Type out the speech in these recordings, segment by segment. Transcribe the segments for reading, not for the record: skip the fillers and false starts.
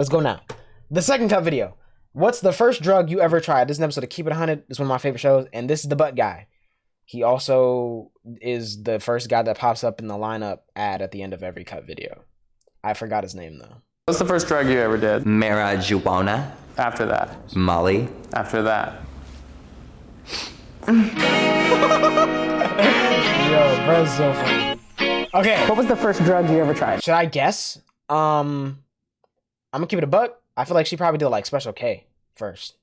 Let's go now. The second cut video. What's the first drug you ever tried? This is an episode of Keep It 100. It's one of my favorite shows. And this is the butt guy. He also is the first guy that pops up in the lineup ad at the end of every cut video. I forgot his name though. What's the first drug you ever did? Marijuana. After that? Molly. After that? Yo, bro's so funny. Okay. What was the first drug you ever tried? Should I guess? I'm gonna keep it a buck. I feel like she probably did like Special K first.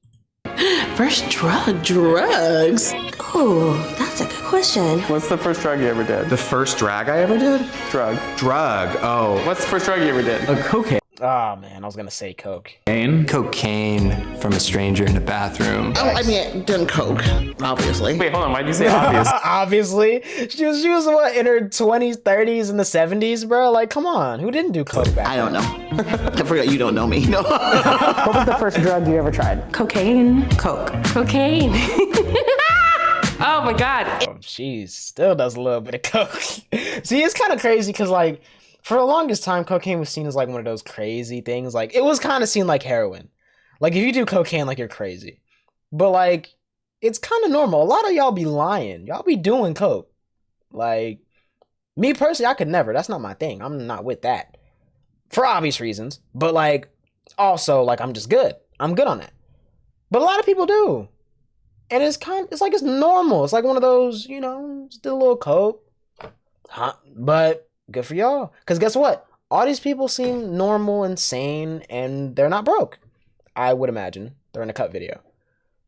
First drugs? Oh, that's a good question. What's the first drug you ever did? The first drag I ever did? Drug. Oh. What's the first drug you ever did? Cocaine. Oh man, I was gonna say coke. Cocaine from a stranger in the bathroom. Oh, I mean, done coke, obviously. Wait, hold on. Why'd you say obvious? Obviously, she was what, in her 20s, 30s, and the 70s, bro. Like, come on, who didn't do coke back I then? don't know. I forgot you don't know me. No. What was the first drug you ever tried? Cocaine. Coke. Cocaine. Oh my God. Oh, she still does a little bit of coke. See, it's kind of crazy because like for the longest time, cocaine was seen as like one of those crazy things. Like it was kind of seen like heroin. Like if you do cocaine, like you're crazy. But like it's kind of normal. A lot of y'all be lying. Y'all be doing coke. Like me personally, I could never. That's not my thing. I'm not with that for obvious reasons. But like also like I'm just good. I'm good on that. But a lot of people do. And it's like it's normal. It's like one of those, you know, just do a little coke. Huh? But good for y'all. Because guess what? All these people seem normal and sane, and they're not broke. I would imagine. They're in a cut video.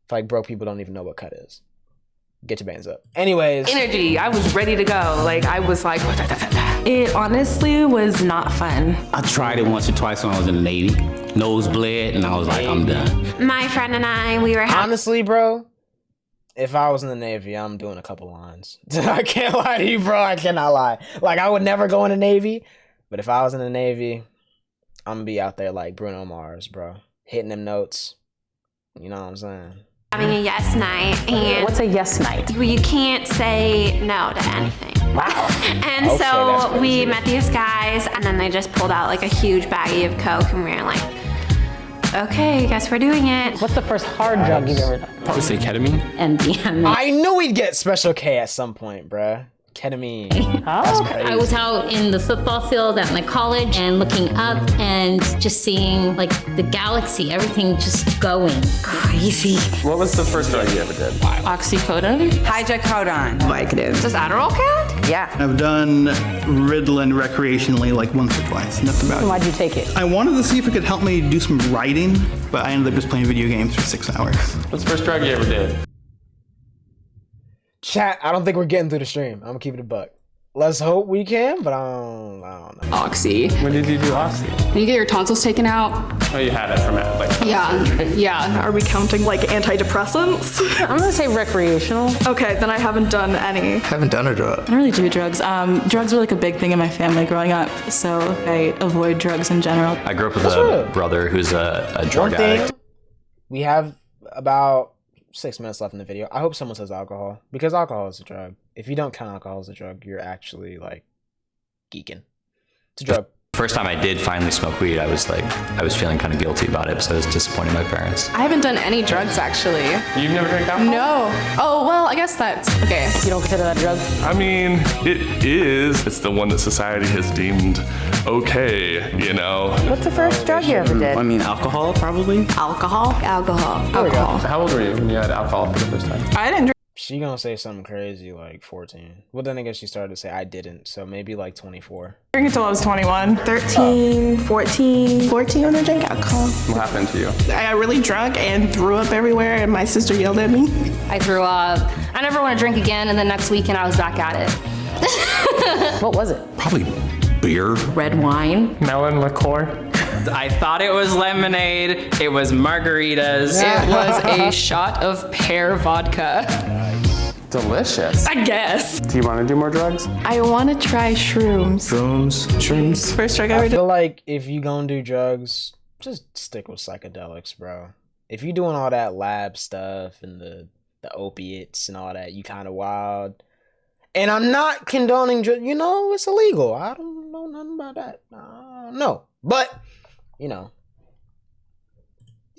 It's like broke people don't even know what cut is. Get your bands up. Anyways. Energy. I was ready to go. Like I was like, It honestly was not fun. I tried it once or twice when I was in the Navy. Nose bled, and I was like, I'm done. My friend and I, we were honestly, bro, if I was in the Navy, I'm doing a couple lines. I can't lie to you, bro. I cannot lie. Like, I would never go in the Navy, but if I was in the Navy, I'm gonna be out there like Bruno Mars, bro. Hitting them notes. You know what I'm saying? having a yes night, and What's a yes night? you can't say no to anything. Wow. And Okay, that's so we crazy. met these guys, and then they just pulled out like a huge baggie of coke, and we were like, okay, guess we're doing it. What's the first hard drug you've ever done? Probably say ketamine. MDMA. I knew we'd get Special K at some point, bruh. Ketamine. That's Oh, crazy. I was out in the football field at my college and looking up and just seeing like the galaxy, everything just going crazy. What was the first drug you ever did? Oxycodone. Hydrocodone. Vicodin. does Adderall count? yeah. I've done Ritalin recreationally like once or twice, and that's about it. Why'd you take it? I wanted to see if it could help me do some writing, but I ended up just playing video games for 6 hours. What's the first drug you ever did? Chat, I don't think we're getting through the stream. I'm gonna keep it a buck. Let's hope we can, but I don't know. Oxy. When did you do Oxy? When you get your tonsils taken out. Oh, you had it from it. Like, Yeah. Are we counting like antidepressants? I'm gonna say recreational. Okay, then I haven't done any. Haven't done a drug. I don't really do drugs. Drugs were like a big thing in my family growing up, so I avoid drugs in general. I grew up with That's a real. brother who's a drug One addict. thing, we have about 6 minutes left in the video. I hope someone says alcohol, because alcohol is a drug. If you don't count alcohol as a drug, you're actually like geeking. It's a drug. First time I did finally smoke weed, I was feeling kind of guilty about it, so I was disappointing my parents. I haven't done any drugs actually. you've never drank alcohol? No. Oh, well, I guess that's okay. You don't consider that a drug? I mean, it is. It's the one that society has deemed okay, you know? What's the first drug you ever did? I mean, alcohol, probably. Alcohol. How old were you when you had alcohol for the first time? I didn't drink. She gonna say something crazy like 14. Well, then I guess she started to say I didn't, so maybe like 24. Drink until I was 21. 13, 14 when I drank alcohol. What happened to you? I got really drunk and threw up everywhere, and my sister yelled at me. I threw up. I never want to drink again, and the next weekend I was back at it. What was it? Probably beer. Red wine. Melon liqueur? I thought it was lemonade. It was margaritas. It was a shot of pear vodka. Delicious. I guess. Do you want to do more drugs? I want to try shrooms. Shrooms. First drug I ever I did. feel like if you gonna do drugs, just stick with psychedelics, bro. If you doing all that lab stuff and the opiates and all that, you kind of wild. And I'm not condoning, you know, it's illegal. I don't know nothing about that. No, but you know,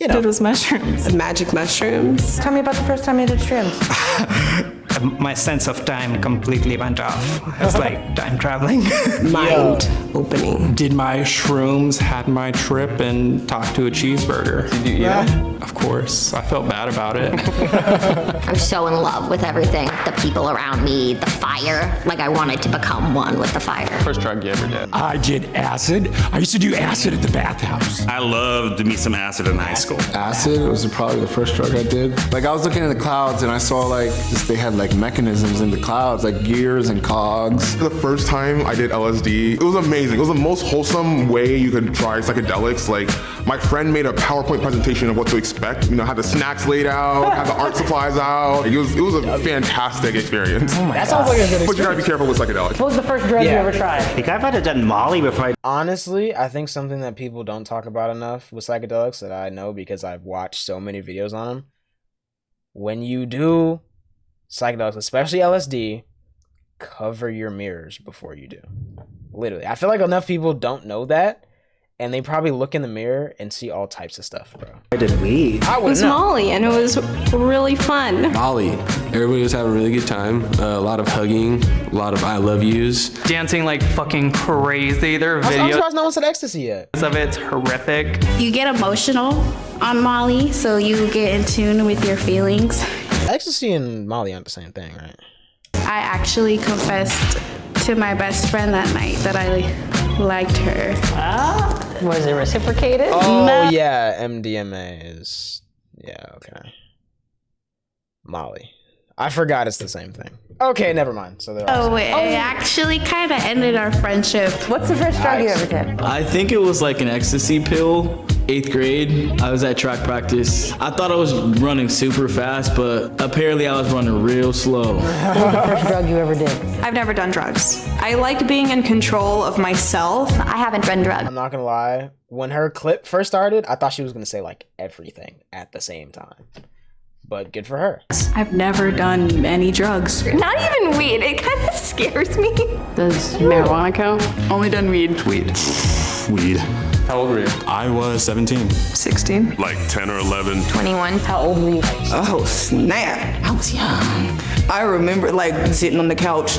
You know, it was mushrooms. Magic mushrooms. Tell me about the first time you did shrooms. My sense of time completely went off. It's like time traveling. Mind opening. Did my shrooms, had my trip, and talked to a cheeseburger. Did you eat it? Of course. I felt bad about it. I was so in love with everything. The people around me, the fire. Like I wanted to become one with the fire. First drug you ever did? I did acid. I used to do acid at the bathhouse. I loved me some acid in high school. Acid was probably the first drug I did. Like I was looking in the clouds and I saw like they had like mechanisms in the clouds, like gears and cogs. The first time I did LSD, it was amazing. It was the most wholesome way you could try psychedelics. Like my friend made a PowerPoint presentation of what to expect. You know, had the snacks laid out, had the art supplies out. Like, it was a fantastic experience. Oh my God. Sounds like a good experience. But you gotta be careful with psychedelics. What was the first drug you ever tried? I think I might have done Molly before. Honestly, I think something that people don't talk about enough with psychedelics that I know because I've watched so many videos on them. When you do psychedelics, especially LSD, cover your mirrors before you do. Literally. I feel like enough people don't know that, and they probably look in the mirror and see all types of stuff, bro. I did weed. It was Molly, and it was really fun. Molly. Everybody was having a really good time. A lot of hugging, a lot of I love yous. Dancing like fucking crazy. There are I'm videos surprised no one said ecstasy yet. of it. It's horrific. You get emotional on Molly, so you get in tune with your feelings. Ecstasy and Molly aren't the same thing, right? I actually confessed to my best friend that night that I liked her. Was it reciprocated? Oh, No. yeah. MDMA is... Yeah, okay. Molly. I forgot it's the same thing. Okay, never mind. So there are Oh, it actually kind of ended our friendship. What's the first drug you ever did? I think it was like an ecstasy pill. 8th grade, I was at track practice. I thought I was running super fast, but apparently I was running real slow. What was the first drug you ever did? I've never done drugs. I like being in control of myself. I haven't done drugs. I'm not gonna lie. When her clip first started, I thought she was gonna say like everything at the same time. But good for her. I've never done any drugs. Not even weed. It kind of scares me. Does marijuana count? Only done weed. Weed. How old were you? I was 17. 16. Like 10 or 11. 21. How old were you? Oh, snap. I was young. I remember like sitting on the couch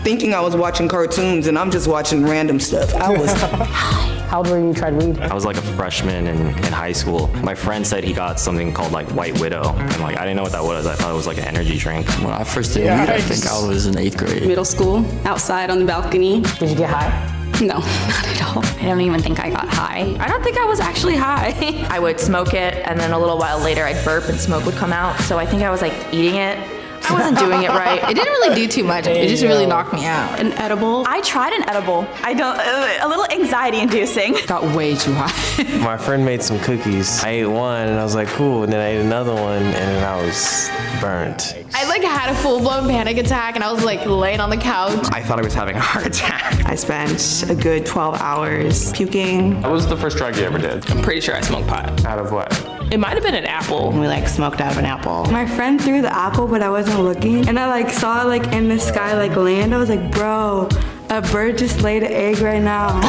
thinking I was watching cartoons and I'm just watching random stuff. I was How old were you tried weed? I was like a freshman in high school. My friend said he got something called like White Widow. And like, I didn't know what that was. I thought it was like an energy drink. When I first did weed, I think I was in 8th grade. Middle school, outside on the balcony. Did you get high? No, not at all. I don't even think I got high. I don't think I was actually high. I would smoke it, and then a little while later, I'd burp and smoke would come out. So I think I was like eating it. I wasn't doing it right. It didn't really do too much. It just really knocked me out. An edible. I tried an edible. I don't. A little anxiety inducing. Got way too high. My friend made some cookies. I ate one and I was like, cool. And then I ate another one and then I was burnt. I like had a full-blown panic attack and I was like laying on the couch. I thought I was having a heart attack. I spent a good 12 hours puking. What was the first drug you ever did? I'm pretty sure I smoked pot. Out of what? It might have been an apple. We like smoked out of an apple. My friend threw the apple, but I wasn't looking. And I like saw it like in the sky, like land. I was like, bro, a bird just laid an egg right now.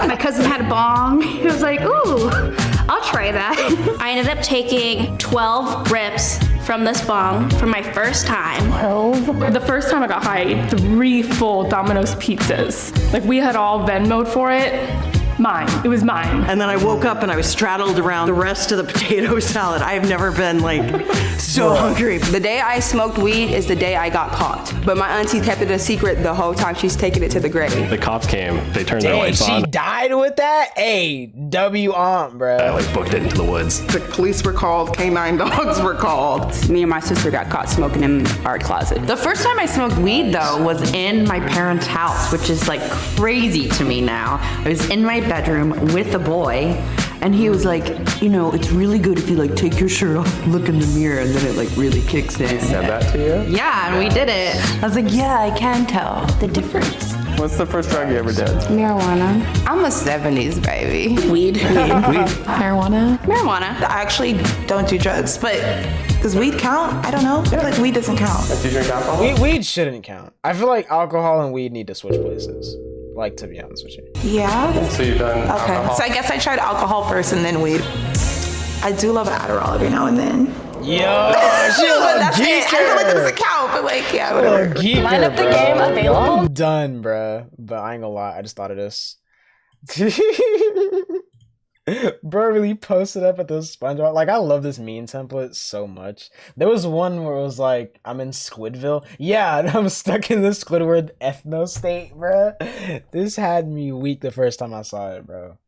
My cousin had a bong. He was like, ooh, I'll try that. I ended up taking 12 rips from this bong for my first time. 12? The first time I got high, I ate 3 full Domino's pizzas. Like we had all Venmo'd for it. Mine. It was mine. And then I woke up and I was straddled around the rest of the potato salad. I've never been like so hungry. The day I smoked weed is the day I got caught. But my auntie kept it a secret the whole time she's taking it to the grave. The cops came. They turned their Dang, lights she on. died with that? Hey, W aunt, bro. I like booked it into the woods. The police were called, canine dogs were called. Me and my sister got caught smoking in our closet. The first time I smoked weed, though, was in my parents' house, which is like crazy to me now. I was in my bedroom with a boy, and he was like, you know, it's really good if you like take your shirt off, look in the mirror, and then it like really kicks in. Said that to you? Yeah, and we did it. I was like, yeah, I can tell the difference. What's the first drug you ever did? Marijuana. I'm a 70s baby. Weed. Marijuana? Marijuana. I actually don't do drugs, but does weed count? I don't know. I feel like weed doesn't count. Do you drink alcohol? Weed shouldn't count. I feel like alcohol and weed need to switch places. Like, to be honest with you. Yeah. So you've done Okay. alcohol? So I guess I tried alcohol first and then weed. I do love an Adderall every now and then. Yo, she But a that's it. I feel like it doesn't geeker. count, but like, yeah, whatever. Geeker, Line up the bro. game available. I'm done, bro. But I ain't gonna lie, I just thought of this. Bro really posted up at the SpongeBob. Like, I love this meme template so much. There was one where it was like, I'm in Squidville. Yeah, and I'm stuck in the Squidward ethno state, bro. This had me weak the first time I saw it, bro.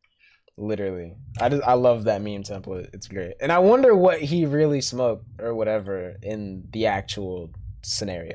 Literally. I love that meme template. It's great. And I wonder what he really smoked or whatever in the actual scenario.